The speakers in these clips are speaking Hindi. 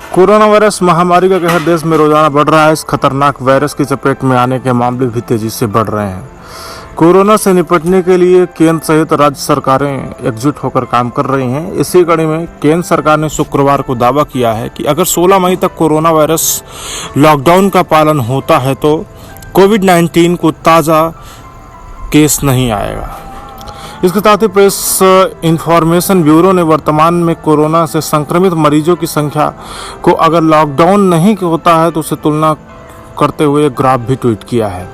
कोरोना वायरस महामारी का कहर देश में रोजाना बढ़ रहा है। इस खतरनाक वायरस की चपेट में आने के मामले भी तेजी से बढ़ रहे हैं। कोरोना से निपटने के लिए केंद्र सहित राज्य सरकारें एकजुट होकर काम कर रही हैं। इसी कड़ी में केंद्र सरकार ने शुक्रवार को दावा किया है कि अगर 16 मई तक कोरोना वायरस लॉकडाउन का पालन होता है तो कोविड-19 को ताज़ा केस नहीं आएगा। इसके साथ ही प्रेस इंफॉर्मेशन ब्यूरो ने वर्तमान में कोरोना से संक्रमित मरीजों की संख्या को अगर लॉकडाउन नहीं होता है तो उससे तुलना करते हुए एक ग्राफ भी ट्वीट किया है।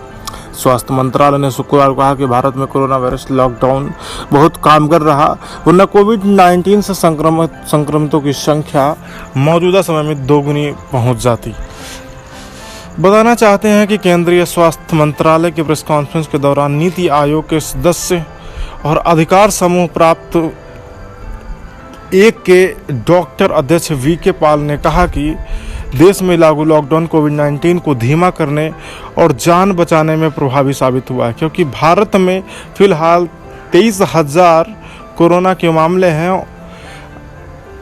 स्वास्थ्य मंत्रालय ने शुक्रवार को कहा कि भारत में कोरोना वायरस लॉकडाउन बहुत कारगर रहा, वरना कोविड-19 से संक्रमितों की संख्या मौजूदा समय में दोगुनी पहुंच जाती। बताना चाहते हैं कि केंद्रीय स्वास्थ्य मंत्रालय के प्रेस कॉन्फ्रेंस के दौरान नीति आयोग के सदस्य और अधिकार समूह प्राप्त एक के डॉक्टर अध्यक्ष वी.के. पॉल ने कहा कि देश में लागू लॉकडाउन कोविड-19 को धीमा करने और जान बचाने में प्रभावी साबित हुआ है, क्योंकि भारत में फिलहाल 23,000 कोरोना के मामले हैं।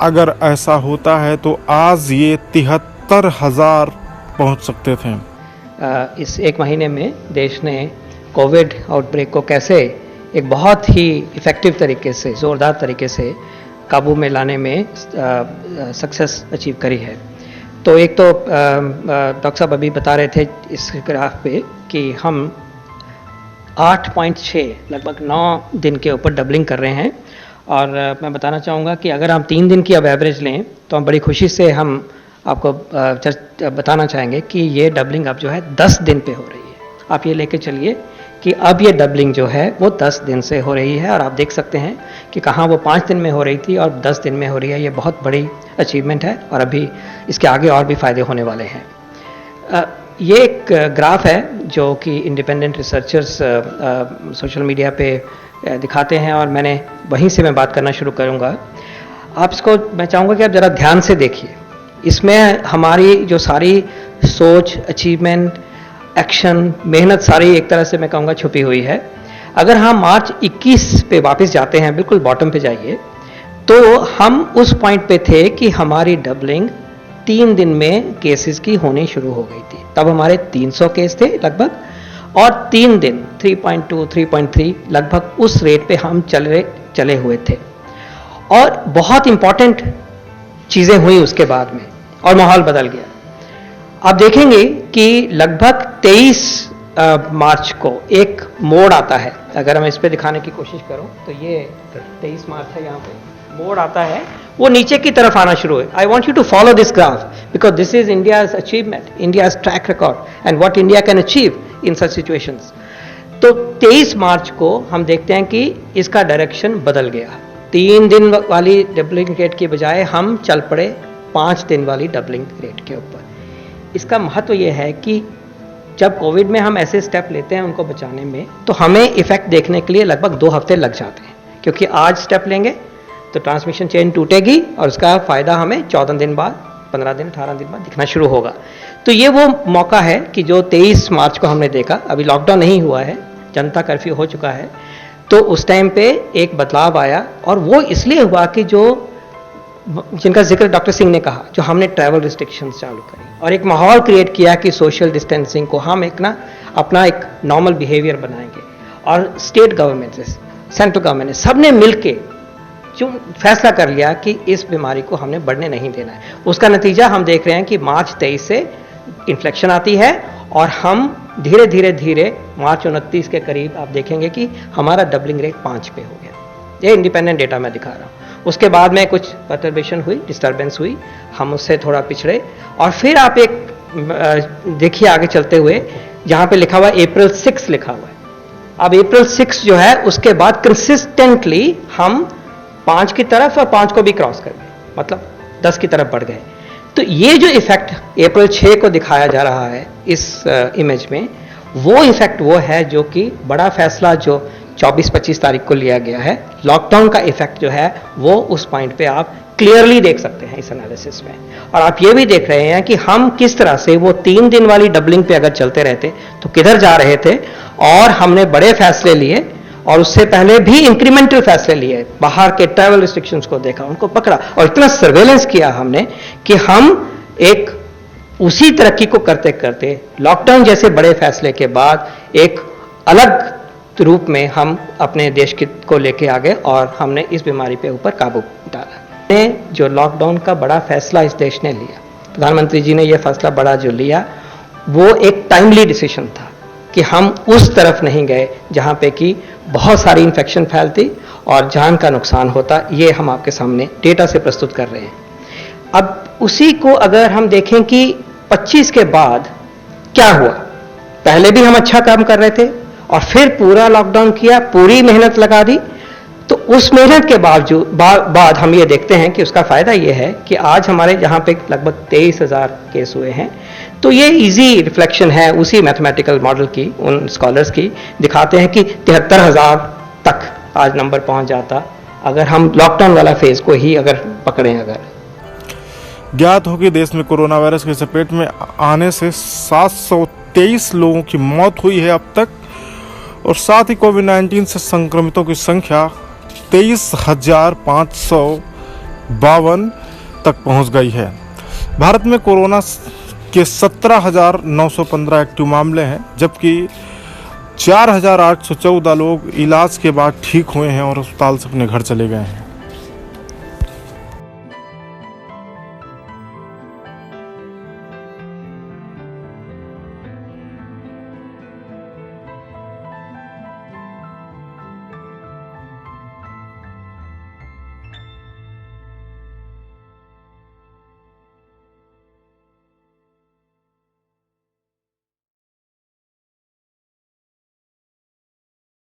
अगर ऐसा होता है तो आज ये 73,000 पहुंच सकते थे। इस एक महीने में देश ने कोविड आउटब्रेक को कैसे एक बहुत ही इफ़ेक्टिव तरीके से, ज़ोरदार तरीके से काबू में लाने में सक्सेस अचीव करी है। तो एक तो डॉक्टर साहब अभी बता रहे थे इस ग्राफ पे कि हम 8.6 लगभग 9 दिन के ऊपर डबलिंग कर रहे हैं। और मैं बताना चाहूँगा कि अगर हम 3 दिन की अब एवरेज लें तो हम बड़ी खुशी से हम आपको बताना चाहेंगे कि ये डबलिंग अब जो है 10 दिन पे हो रही है। आप ये लेके चलिए कि अब ये डबलिंग जो है वो 10 दिन से हो रही है, और आप देख सकते हैं कि कहाँ वो 5 दिन में हो रही थी और 10 दिन में हो रही है। ये बहुत बड़ी अचीवमेंट है और अभी इसके आगे और भी फ़ायदे होने वाले हैं। ये एक ग्राफ है जो कि इंडिपेंडेंट रिसर्चर्स सोशल मीडिया पे दिखाते हैं, और वहीं से मैं बात करना शुरू करूँगा। आप इसको मैं चाहूँगा कि आप ज़रा ध्यान से देखिए। इसमें हमारी जो सारी सोच, अचीवमेंट, एक्शन, मेहनत सारी एक तरह से मैं कहूँगा छुपी हुई है। अगर हम मार्च 21 पे वापस जाते हैं, बिल्कुल बॉटम पे जाइए, तो हम उस पॉइंट पे थे कि हमारी डबलिंग 3 दिन में केसेस की होनी शुरू हो गई थी। तब हमारे 300 केस थे लगभग, और 3 दिन 3.2, 3.3 लगभग उस रेट पे हम चले हुए थे। और बहुत इंपॉर्टेंट चीज़ें हुई उसके बाद में और माहौल बदल गया। आप देखेंगे कि लगभग 23 मार्च को एक मोड़ आता है। अगर मैं इस पे दिखाने की कोशिश करूं तो ये 23 मार्च है, यहाँ पे मोड़ आता है, वो नीचे की तरफ आना शुरू है। I want you to follow this graph because this is India's achievement, India's track record and what India can achieve in such situations. तो 23 मार्च को हम देखते हैं कि इसका डायरेक्शन बदल गया। 3 दिन वाली डबलिंग रेट के बजाय हम चल पड़े 5 दिन वाली डबलिंग रेट के ऊपर। इसका महत्व यह है कि जब कोविड में हम ऐसे स्टेप लेते हैं उनको बचाने में, तो हमें इफेक्ट देखने के लिए लगभग 2 हफ्ते लग जाते हैं, क्योंकि आज स्टेप लेंगे तो ट्रांसमिशन चेन टूटेगी और उसका फ़ायदा हमें 14 दिन बाद, 15 दिन, 18 दिन बाद दिखना शुरू होगा। तो ये वो मौका है कि जो 23 मार्च को हमने देखा, अभी लॉकडाउन नहीं हुआ है, जनता कर्फ्यू हो चुका है, तो उस टाइम पे एक बदलाव आया। और वो इसलिए हुआ कि जिनका जिक्र डॉक्टर सिंह ने कहा, जो हमने ट्रैवल रिस्ट्रिक्शंस चालू करी और एक माहौल क्रिएट किया कि सोशल डिस्टेंसिंग को हम अपना एक नॉर्मल बिहेवियर बनाएंगे। और स्टेट गवर्नमेंट से, सेंट्रल गवर्नमेंट ने, सबने मिलके जो फैसला कर लिया कि इस बीमारी को हमने बढ़ने नहीं देना है। उसका नतीजा हम देख रहे हैं कि मार्च 23 से इन्फ्लेक्शन आती है और हम धीरे धीरे मार्च 29 के करीब आप देखेंगे कि हमारा डबलिंग रेट 5 पे हो गया। ये इंडिपेंडेंट डेटा मैं दिखा रहा हूँ। उसके बाद में कुछ परटर्बेशन हुई, डिस्टर्बेंस हुई, हम उससे थोड़ा पिछड़े, और फिर आप एक देखिए आगे चलते हुए, जहाँ पे लिखा हुआ है अप्रैल 6 लिखा हुआ है। अब अप्रैल 6 जो है उसके बाद कंसिस्टेंटली हम 5 की तरफ और 5 को भी क्रॉस कर गए, मतलब 10 की तरफ बढ़ गए। तो ये जो इफेक्ट अप्रैल 6 को दिखाया जा रहा है इस इमेज में, वो इफेक्ट वो है जो कि बड़ा फैसला जो 24-25 तारीख को लिया गया है, लॉकडाउन का इफेक्ट जो है वो उस पॉइंट पे आप क्लियरली देख सकते हैं इस एनालिसिस में। और आप ये भी देख रहे हैं कि हम किस तरह से वो 3 दिन वाली डबलिंग पे अगर चलते रहते तो किधर जा रहे थे, और हमने बड़े फैसले लिए और उससे पहले भी इंक्रीमेंटल फैसले लिए, बाहर के ट्रैवल रिस्ट्रिक्शंस को देखा, उनको पकड़ा और इतना सर्वेलेंस किया हमने कि हम एक उसी तरक्की को करते करते लॉकडाउन जैसे बड़े फैसले के बाद एक अलग रूप में हम अपने देश को लेके आ गए और हमने इस बीमारी पे ऊपर काबू डाला। जो लॉकडाउन का बड़ा फैसला इस देश ने लिया, प्रधानमंत्री जी ने यह फैसला बड़ा जो लिया, वो एक टाइमली डिसीजन था कि हम उस तरफ नहीं गए जहां पे कि बहुत सारी इन्फेक्शन फैलती और जान का नुकसान होता। ये हम आपके सामने डेटा से प्रस्तुत कर रहे हैं। अब उसी को अगर हम देखें कि 25 के बाद क्या हुआ, पहले भी हम अच्छा काम कर रहे थे और फिर पूरा लॉकडाउन किया, पूरी मेहनत लगा दी, तो उस मेहनत के बाद हम ये देखते हैं कि उसका फायदा ये है कि आज हमारे जहां पे लगभग 23,000 केस हुए हैं। तो ये इजी रिफ्लेक्शन है उसी मैथमेटिकल मॉडल की, उन स्कॉलर्स की, दिखाते हैं कि 73,000 तक आज नंबर पहुंच जाता अगर हम लॉकडाउन वाला फेज को ही अगर पकड़ें। अगर ज्ञात हो कि देश में कोरोना वायरस की चपेट में आने से 723 लोगों की मौत हुई है अब तक, और साथ ही कोविड-19 से संक्रमितों की संख्या 23,552 तक पहुंच गई है। भारत में कोरोना के 17,915 एक्टिव मामले हैं, जबकि 4,814 लोग इलाज के बाद ठीक हुए हैं और अस्पताल से अपने घर चले गए हैं।